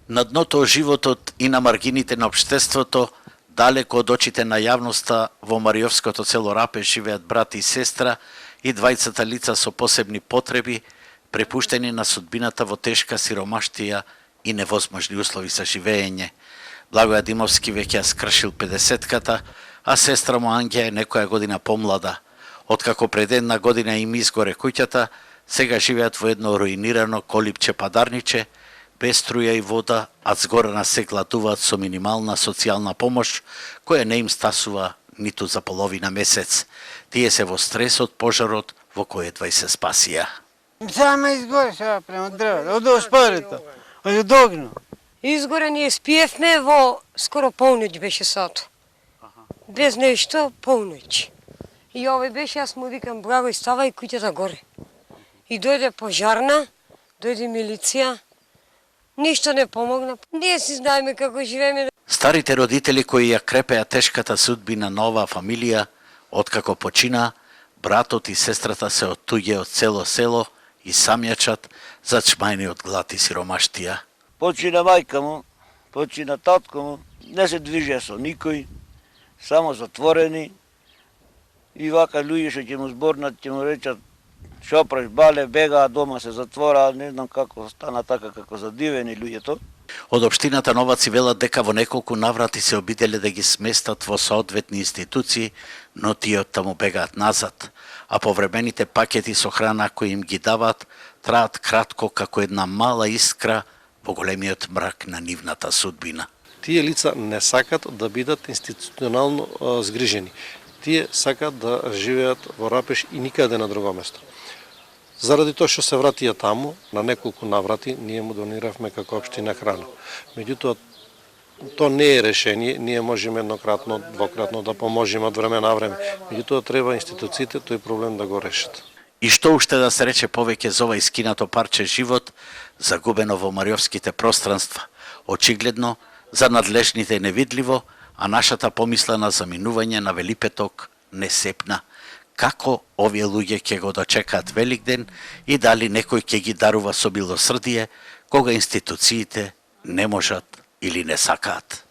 На дното животот и на маргините на општеството, далеко од очите на јавноста, во Мариовското село Рапеш живеат брат и сестра и двајцата лица со посебни потреби, препуштени на судбината во тешка сиромаштија и невозможни услови за живење. Благоја Димовски веќе ја скршил 50-ката, а сестра му Ангја е некоја година помлада. Откако пред една година им изгоре куќата, сега живеат во едно руинирано колипче падарниче, без струја и вода, а згорена се гладуваат со минимална социјална помош, која не им стасува ниту за половина месец. Тие се во стрес од пожарот во кој едва и се спасија. Сама изгоре сега према дрвата, од оспарето, од огно. Изгоре ние спиевме во скоро полноќ беше сато. Без нешто полноќ. И овој беше, јас му викам, Благој, ставај куќата горе. И дојде пожарна, дојде милиција, ништо не помогна. Ние си знаеме како живееме. Старите родители кои ја крепеа тешката судбина на оваа фамилија, откако почина, братот и сестрата се оттуѓе од цело село и самјачат зачмајни од глад и сиромаштија. Почина мајка му, почина татко му, не се движеа со никој, само затворени. И вака луѓе што ќе му зборнат, ќе му речат шо праш бале, бегаа дома се затвора, не знам како стана така како задивени луѓето. Од општината Новаци велат дека во неколку наврати се обиделе да ги сместат во соодветни институции, но тие од таму бегаат назад, а повремените пакети со храна кои им ги дават траат кратко како една мала искра во големиот мрак на нивната судбина. Тие лица не сакат да бидат институционално згрижени. Тие сакат да живеат во Рапеш и никаде на друго место. Заради тоа што се вратија таму, на неколку наврати, ние му дониравме како општина храна. Меѓутоа, то не е решение, ние можеме еднократно, двократно да поможеме од време на време. Меѓутоа, треба институциите тој проблем да го решат. И што уште да се рече повеќе за ова искинато парче живот, загубено во мариовските пространства. Очигледно, за надлежните е невидливо, а нашата помисла на заминување на Велипеток не сепна. Како овие луѓе ќе го дочекаат Великден и дали некој ќе ги дарува со милосрдие, кога институциите не можат или не сакаат.